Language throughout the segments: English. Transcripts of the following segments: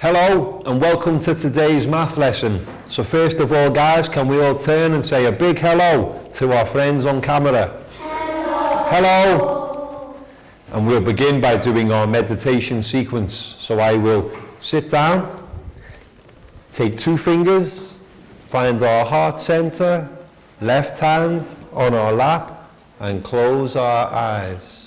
Hello and welcome to today's math lesson. So first of all guys, can we all turn and say a big hello to our friends on camera? Hello. Hello. And we'll begin by doing our meditation sequence. So I will sit down, take 2 fingers, find our heart center, left hand on our lap and close our eyes.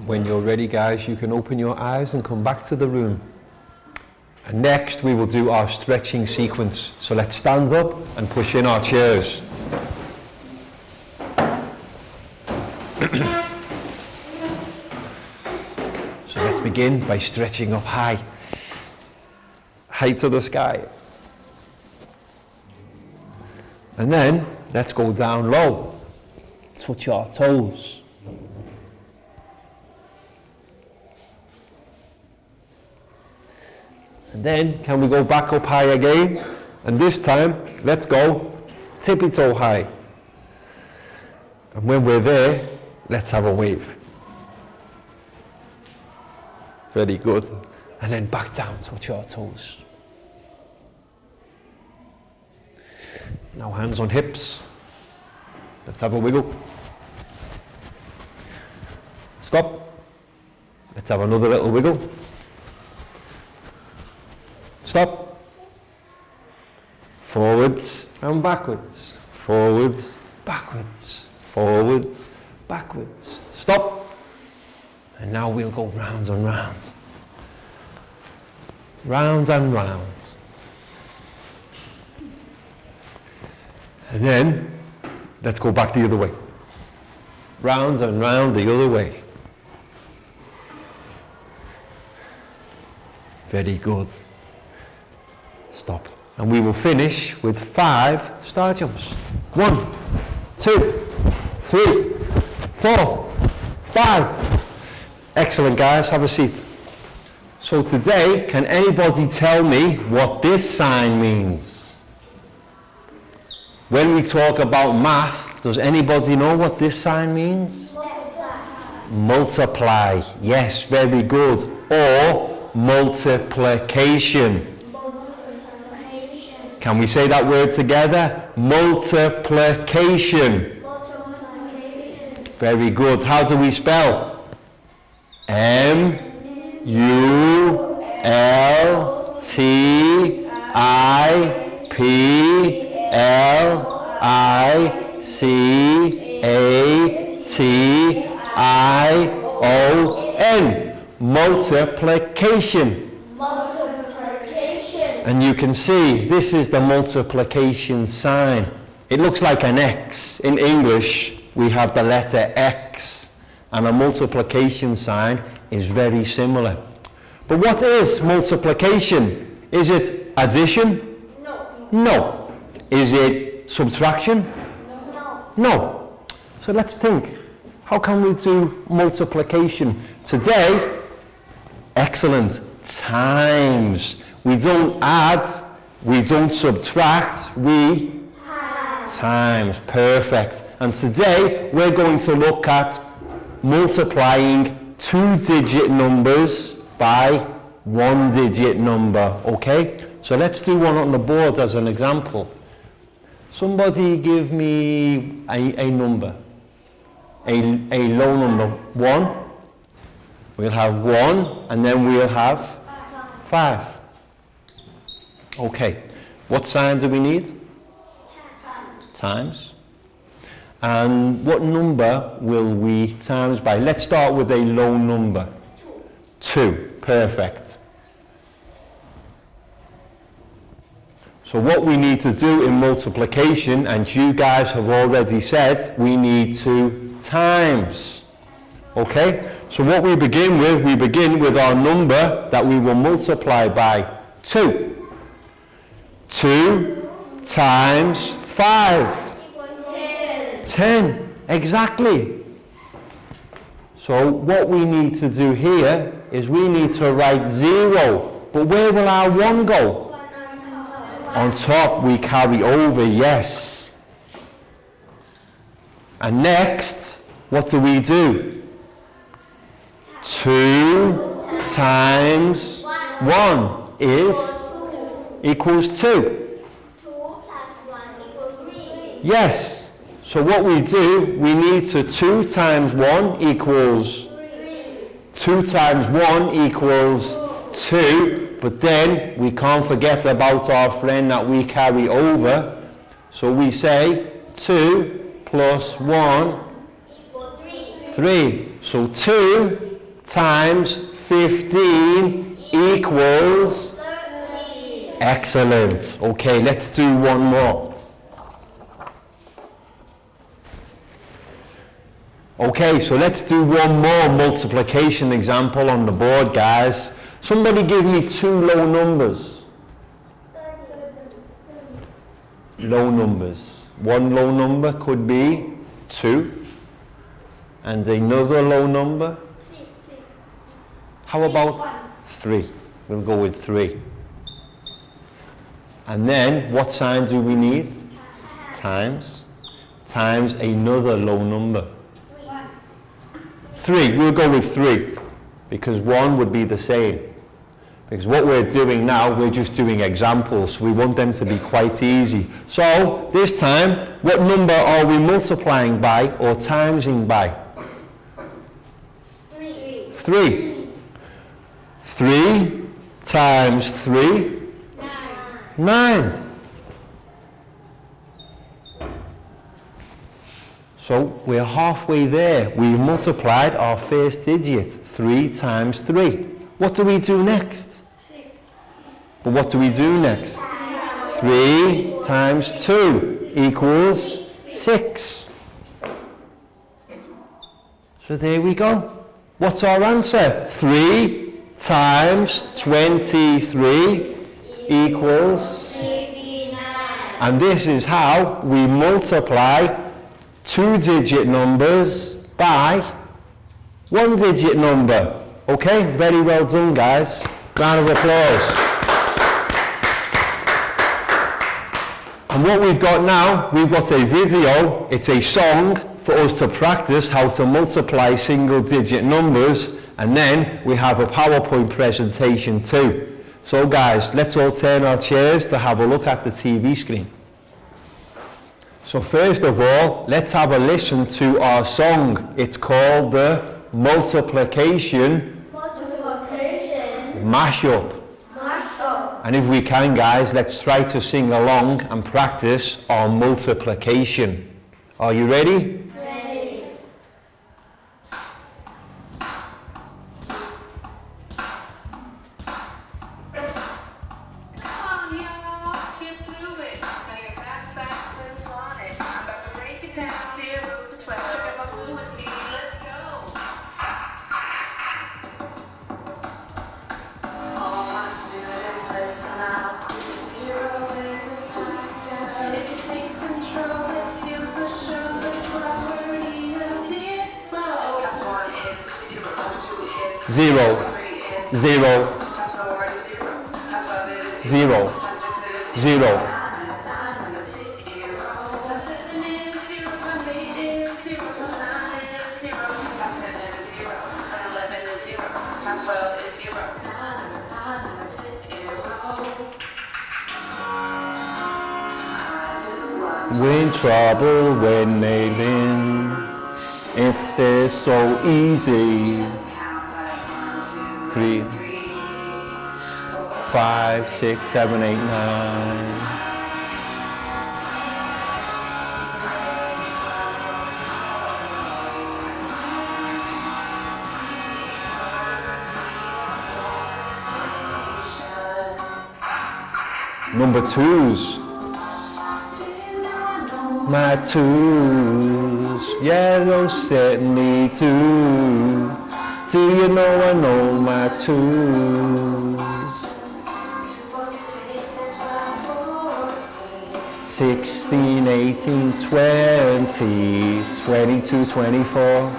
When you're ready guys, you can open your eyes and come back to the room. And next we will do our stretching sequence. So let's stand up and push in our chairs. So let's begin by stretching up high. High to the sky. And then let's go down low. Touch our toes. And then, can we go back up high again? And this time, let's go tippy toe high. And when we're there, let's have a wave. Very good. And then back down, touch our toes. Now hands on hips. Let's have a wiggle. Stop. Let's have another little wiggle. Stop. Forwards and backwards. Forwards, backwards. Forwards, backwards. Stop. And now we'll go round and round. Round and round. And then, let's go back the other way. Round and round the other way. Very good. Stop. And we will finish with 5 star jumps. 1, 2, 3, 4, 5. Excellent guys, have a seat. So today, can anybody tell me what this sign means? When we talk about math, does anybody know what this sign means? Multiply. Multiply. Yes, very good. Or multiplication. Can we say that word together? Multiplication. Multiplication. Very good. How do we spell? M-U-L-T-I-P-L-I-C-A-T-I-O-N. Multiplication. And you can see this is the multiplication sign. It looks like an X. In English, we have the letter X, and a multiplication sign is very similar. But what is multiplication? Is it addition? No. No. Is it subtraction? No. No. So let's think. How can we do multiplication? Today, excellent, times. We don't add, we don't subtract, we times, perfect. And today we're going to look at multiplying 2-digit numbers by 1-digit number, okay? So let's do one on the board as an example. Somebody give me a number, a low number, 1. We'll have 1 and then we'll have 5. Okay, what sign do we need? Times. And what number will we times by? Let's start with a low number. 2, perfect. So what we need to do in multiplication, and you guys have already said, we need to times. Okay? So what we begin with our number that we will multiply by 2. 2 times 5. 10, exactly. So what we need to do here is we need to write 0. But where will our 1 go? On top, we carry over, yes. And next, what do we do? 2 times 1 is equals 2. 2 plus 1 equals 3. Yes. So what we do, we need to 2 times 1 equals 3. 2 times 1 equals 2, but then we can't forget about our friend that we carry over. So we say 2 plus 1, Equals 3. 3. So 2 times 15 equals 13. excellent. Okay, let's do one more. Okay, so let's do one more multiplication example on the board, guys. Somebody give me 2 low numbers. Low numbers. One low number could be 2. And another low number? How about 3? We'll go with 3. And then, what sign do we need? Times. Times another low number. 3, we'll go with 3, because 1 would be the same. Because what we're doing now, we're just doing examples. We want them to be quite easy. So, this time, what number are we multiplying by or timesing by? 3. 3. 3 times 3, 9. So we're halfway there. We've multiplied our first digit, 3 times 3. What do we do next? 6. But what do we do next? 3 times 2 equals 6. So there we go. What's our answer? 3 times 23 equals 59. And this is how we multiply 2-digit numbers by 1-digit number. Okay, very well done, guys. Round of applause. And what we've got now, we've got a video, it's a song for us to practice how to multiply single-digit numbers, and then we have a PowerPoint presentation too. So guys, let's all turn our chairs to have a look at the TV screen. So first of all, let's have a listen to our song. It's called the Multiplication Mashup. And if we can, guys, let's try to sing along and practice our multiplication. Are you ready? Ready. Control, let's use a show the 0, 0, 0, 0. We're in trouble when they win. If they're so easy. 3, 5, 6, 7, 8, 9. Number 2s. My 2s, yellow certainly do. Do you know I know my 2s? 16, 18, 20, 22, 24.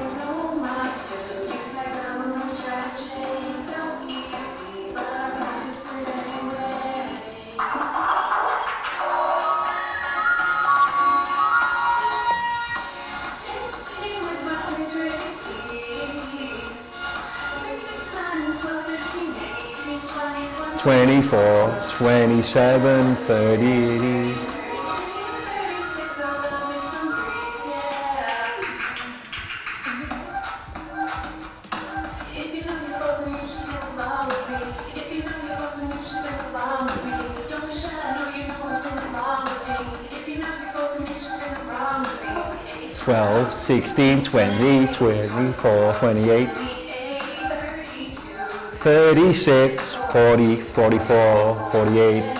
Twenty-four, 27, 30. Twelve, 16, 20, 24, 28, 36, 40, 44, 48.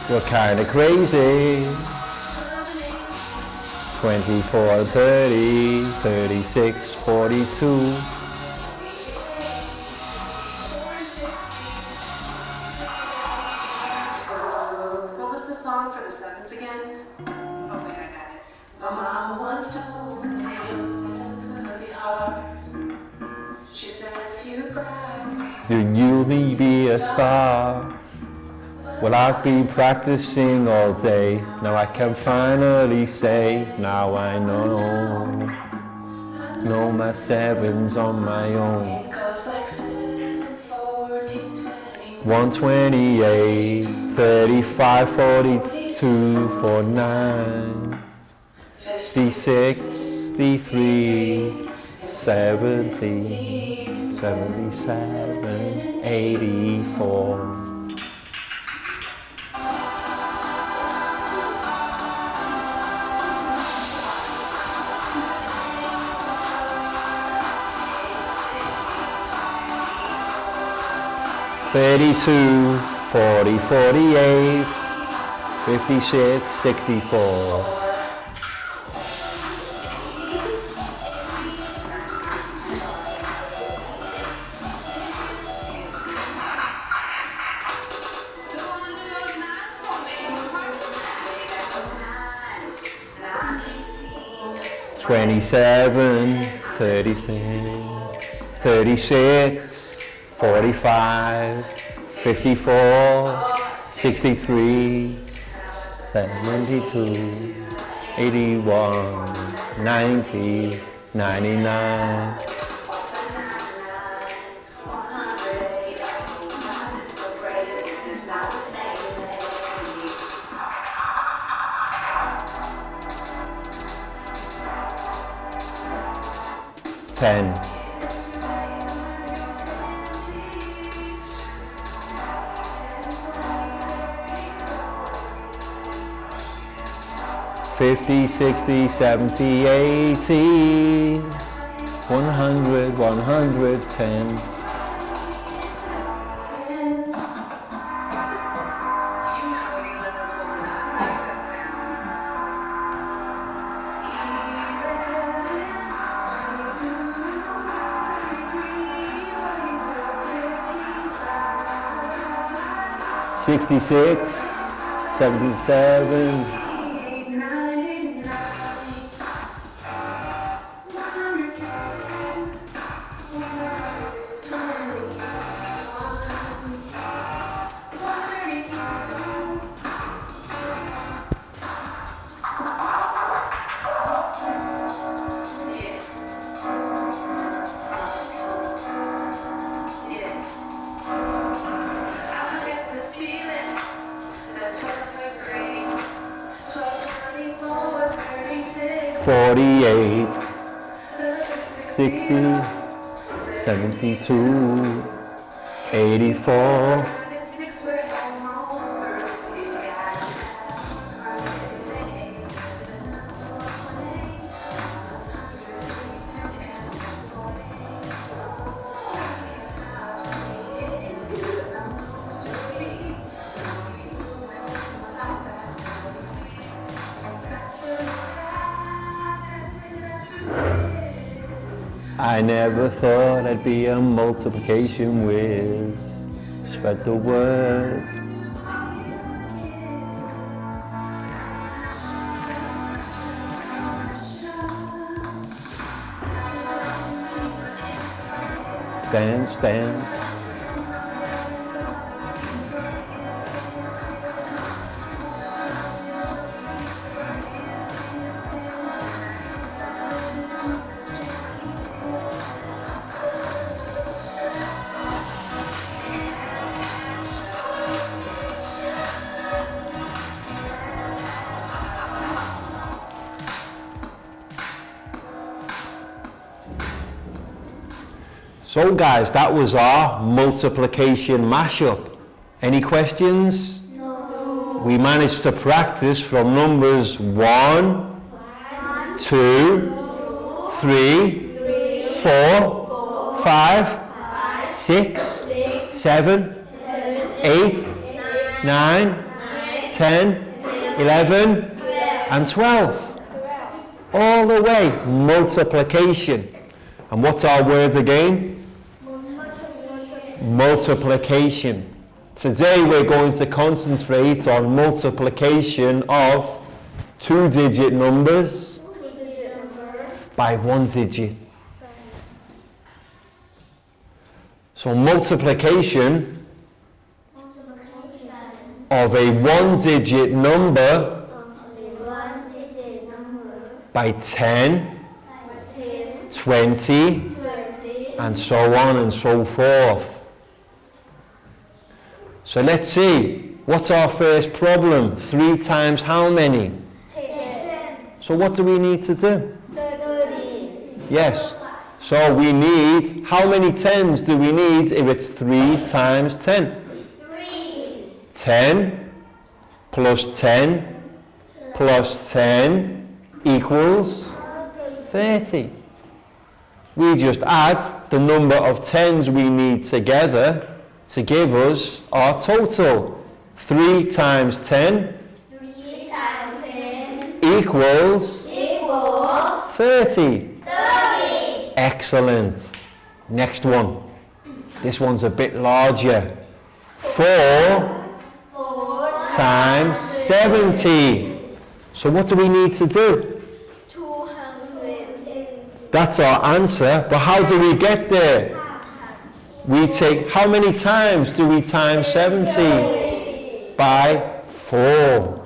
You're kinda crazy. 24, 30, 36, 42. What was the song for the sevens again? Oh wait, I got it. My mom once told me the sevens gonna be hard. She said if you practice, Then you'll be a star. Well, I've been practicing all day. Now I can finally say, now I know my sevens on my own. it goes like 7, 14, 21. 128, 35, 42, 49, 56, 63, 70, 77, 84. Thirty-two, 40, 48, 56, 64. Twenty-seven, 33, 36, 45, 54, 63, 72, 81, 90, 99. Ten. 50, 60, 70, 80, 100, 110. You know 66, 77, 48, 60, 72, 84, I never thought I'd be a multiplication whiz. Spread the word. Dance, dance. So guys, that was our multiplication mashup. Any questions? No. We managed to practice from numbers 1, 2, 3, 4, 5, 6, 7, 8, 9, 10, 11, and 12. All the way, multiplication. And what's our word again? Multiplication. Today we're going to concentrate on multiplication of two-digit numbers by one digit. So multiplication of a one-digit number by 10, 20, and so on and so forth. So let's see, what's our first problem? 3 times how many? 10. So what do we need to do? 30. Yes, so we need, how many 10s do we need if it's 3 times 10? 3. 10 plus 10 plus 10 equals 30. We just add the number of 10s we need together to give us our total. 3 times 10 3 times 10 equals equals 30. 30. Excellent. Next one. This one's a bit larger. 4 4 times 70. So what do we need to do? 210. That's our answer, but how do we get there? We take, how many times do we times 70? By 4.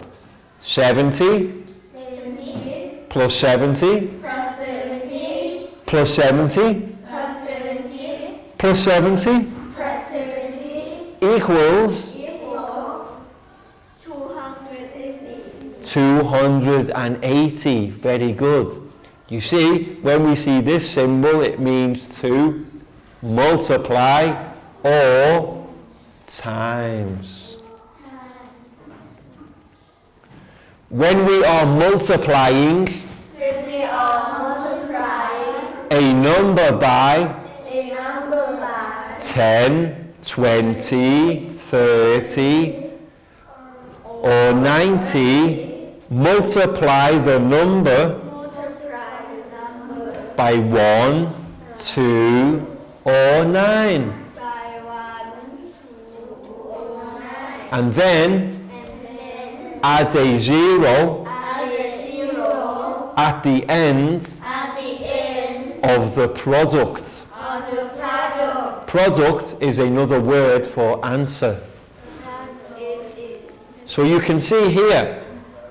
70 70 plus 70 plus 70 plus 70 plus 70 plus 70 plus 70 equals equals 280. 280. Very good. You see, when we see this symbol, it means to multiply or times. When we are multiplying When we are multiplying a number by a number by 10, 20, 30, or 90, multiply the number multiply the number by 1, 2, or 9. by 1, 2, or 9. and then add a 0 at the end of the product. Product is another word for answer. So you can see here,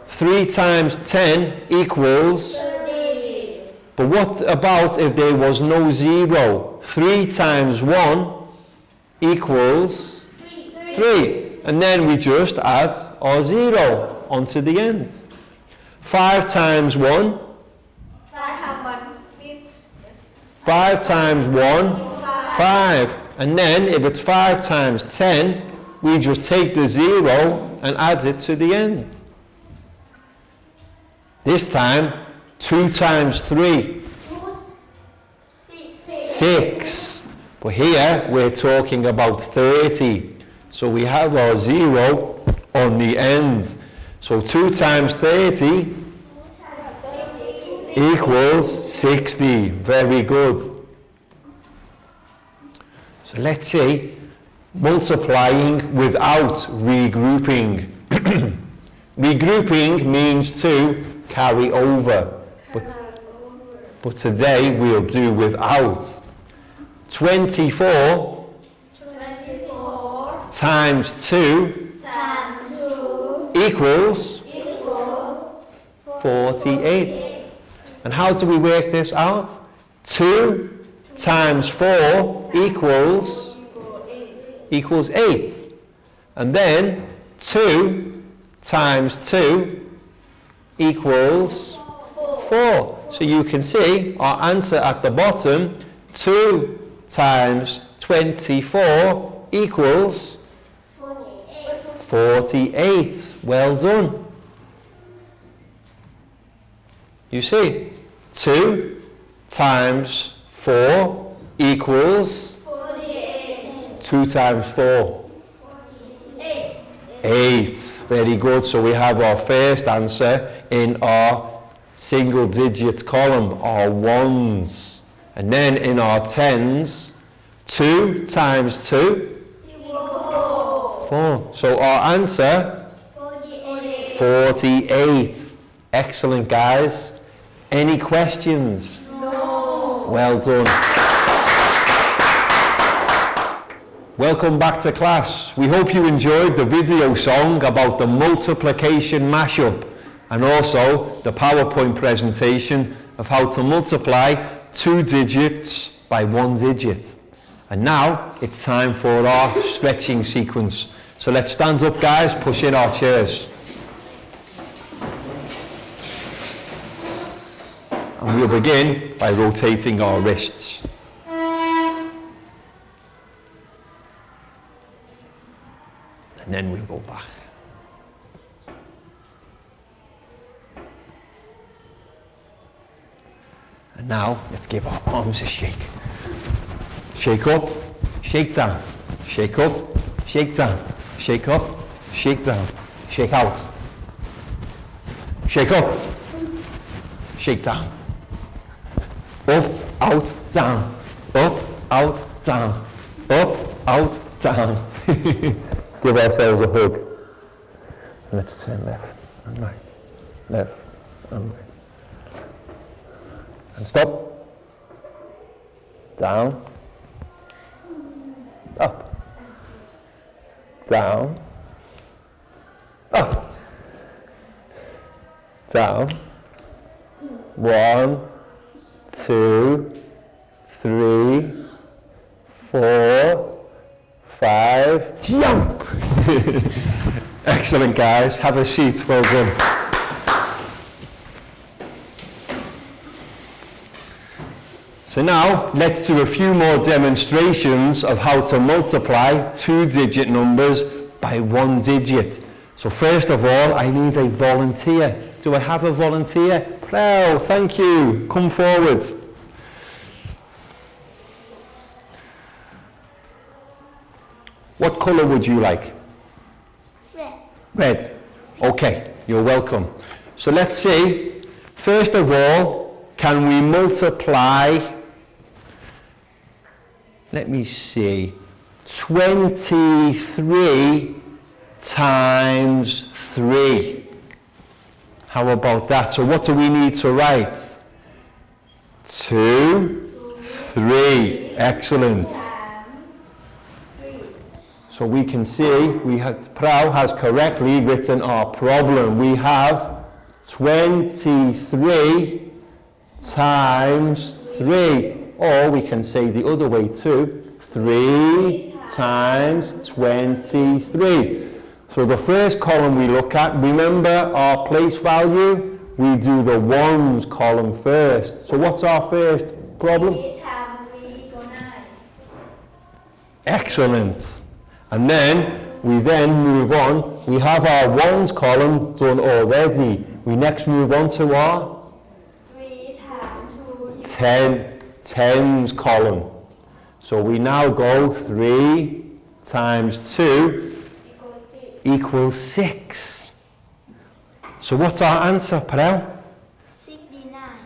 3 times 10 equals, but what about if there was no 0? 3 times 1 equals 3. And then we just add our 0 onto the end. 5 times 1. 5 times 1, 5. And then if it's 5 times 10, we just take the 0 and add it to the end. This time, 2 times 3. 6. But here we're talking about 30. So we have our 0 on the end. So 2 times 30 equals 60. Very good. So let's see, multiplying without regrouping. Regrouping means to carry over, but today we'll do without. 24 times 2 equals 48. And how do we work this out? 2 times 4 equals 8. And then 2 times 2 equals 4. So you can see our answer at the bottom, 2 times 24 equals 48. Well done. You see, 2 times 4 equals 2 times 4. 8. Very good. So we have our first answer in our single digit column, our ones. And then in our tens, 2 times 2? 4. So our answer? 48. Excellent, guys. Any questions? No. Well done. Welcome back to class. We hope you enjoyed the video song about the multiplication mashup and also the PowerPoint presentation of how to multiply 2 digits by 1 digit. And now it's time for our stretching sequence. So let's stand up, guys, push in our chairs. And we'll begin by rotating our wrists. And then we'll go back. And now, let's give our arms a shake. Shake up, shake down, shake up, shake down, shake up, shake down, shake out. Shake up, shake down. Up, out, down, up, out, down, up, out, down. Give ourselves a hug. And let's turn left and right, left and right. And stop. Down. Up. Down. Up. Down. 1, 2, 3, 4, 5, jump! Excellent, guys. Have a seat. Well done. So now, let's do a few more demonstrations of how to multiply 2-digit numbers by 1 digit. So first of all, I need a volunteer. Do I have a volunteer? Oh, thank you. Come forward. What colour would you like? Red. Red. Okay, you're welcome. So let's see. First of all, can we multiply, let me see, 23 times 3. How about that? So what do we need to write? 2, 3. Excellent. So we can see Prau has correctly written our problem. We have 23 times 3. Or we can say the other way too. 3 times 23. So the first column we look at, remember our place value? We do the ones column first. So what's our first problem? 3 times 3 equals 9. Excellent. And then we move on. We have our ones column done already. We next move on to our 3 times 2 equals tens column. So we now go 3 times 2 equals 6. So what's our answer, Prau? 69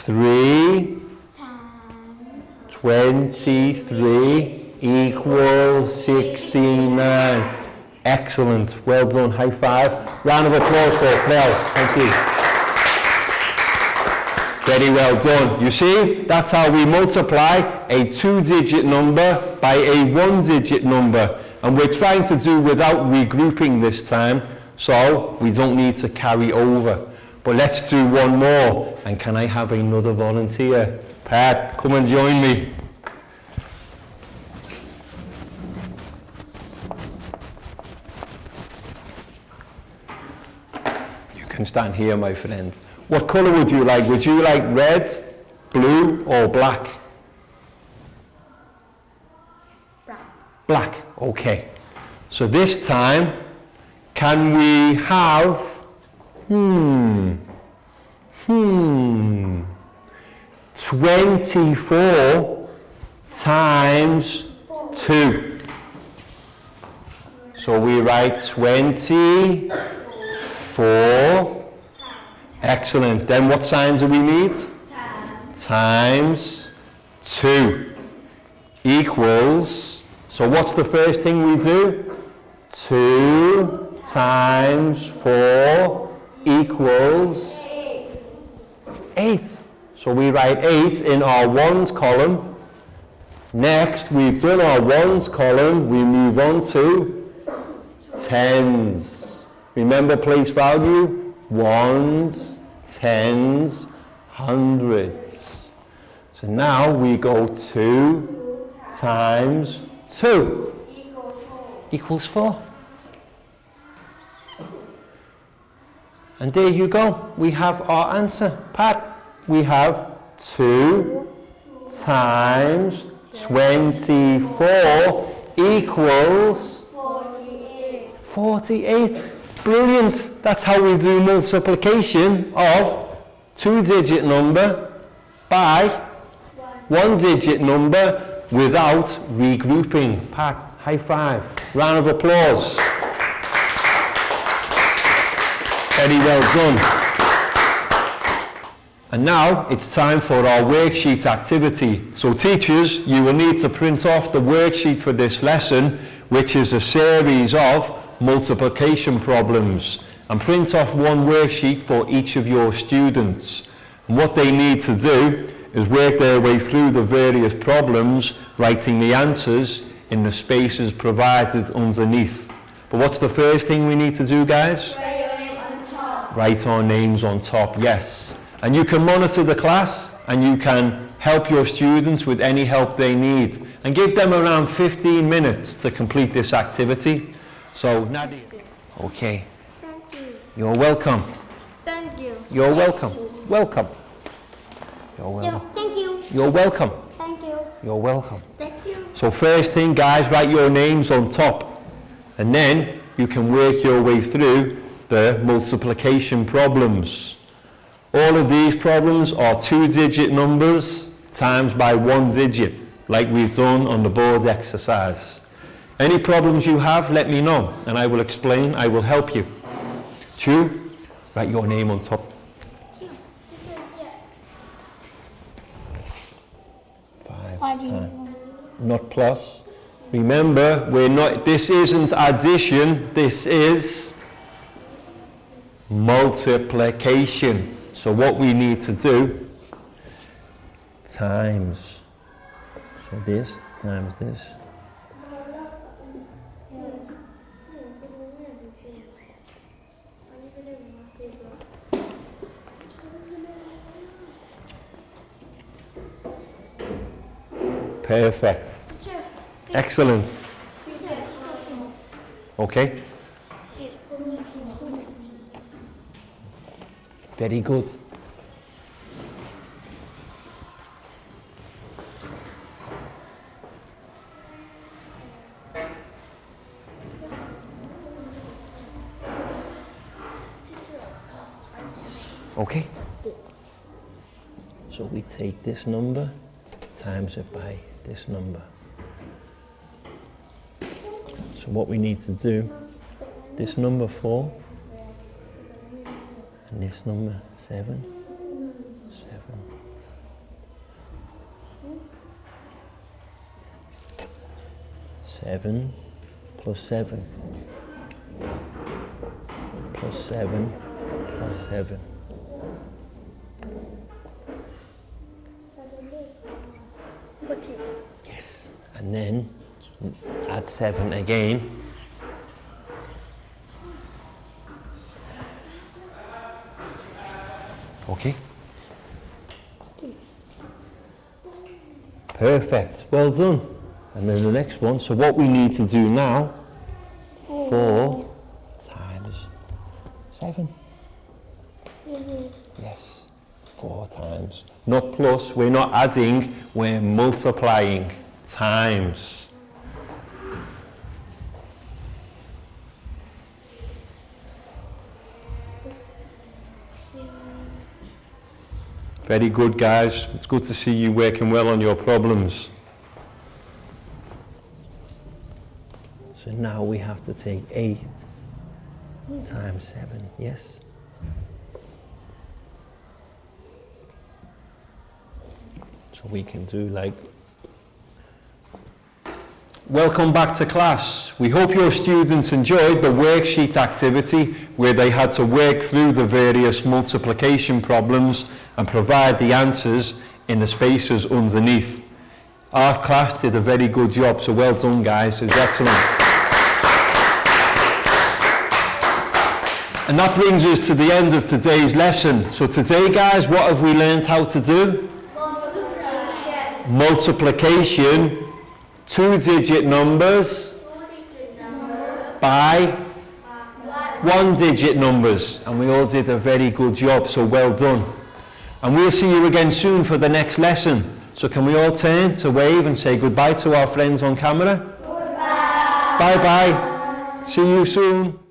3 times 23 equals 69. Excellent. Well done. High five. Round of applause for Prau. Thank you. Very well done. You see, that's how we multiply a 2-digit number by a 1-digit number. And we're trying to do without regrouping this time, so we don't need to carry over. But let's do one more. And can I have another volunteer? Pat, come and join me. You can stand here, my friend. What colour would you like? Would you like red, blue, or black? Black, okay. So this time, can we have, 24 times 2. So we write 24. Excellent. Then what signs do we need? Times 2 equals, so what's the first thing we do? 2 times 4 equals 8. So we write 8 in our ones column. Next, we've done our ones column, we move on to tens. Remember place value? Ones, tens, hundreds. So now we go 2 times 2 equals 4. And there you go. We have our answer. Pat, we have 2 times 24 equals 48. Brilliant. That's how we do multiplication of 2-digit number by 1-digit number without regrouping. Pat, high five. Round of applause. Very well done. And now it's time for our worksheet activity. So teachers, you will need to print off the worksheet for this lesson, which is a series of multiplication problems, and print off one worksheet for each of your students. And what they need to do is work their way through the various problems, writing the answers in the spaces provided underneath. But what's the first thing we need to do, guys? Write your name on top. Write our names on top, yes. And you can monitor the class, and you can help your students with any help they need, and give them around 15 minutes to complete this activity. So, Nadia. Okay. Thank you. You're welcome. Thank you. You're welcome. Welcome. You're welcome. Thank you. You're welcome. Thank you. You're welcome. Thank you. So first thing, guys, write your names on top. And then you can work your way through the multiplication problems. All of these problems are 2-digit numbers times by 1 digit, like we've done on the board exercise. Any problems you have, let me know, and I will explain, I will help you. Chu, write your name on top. 5 times. Not plus, Remember, this isn't addition, this is multiplication. So what we need to do, times, so this times this. Perfect. Excellent. Okay. Very good. Okay. So we take this number, times it by this number. So what we need to do, this number 4, and this number 7, 7 plus 7 plus 7 plus 7. Yes, and then add 7 again. Okay. Perfect, well done. And then the next one, so what we need to do now, 4 times 7. Yes, 4 times. Not plus, we're not adding, we're multiplying. Times. Very good, guys. It's good to see you working well on your problems. So now we have to take 8 times 7, yes? So we can do like... Welcome back to class. We hope your students enjoyed the worksheet activity where they had to work through the various multiplication problems and provide the answers in the spaces underneath. Our class did a very good job, so well done, guys. It was excellent. And that brings us to the end of today's lesson. So today, guys, what have we learned how to do? Multiplication. 2-digit numbers by 1-digit numbers. And we all did a very good job, so well done. And we'll see you again soon for the next lesson. So can we all turn to wave and say goodbye to our friends on camera? Goodbye. Bye-bye. See you soon.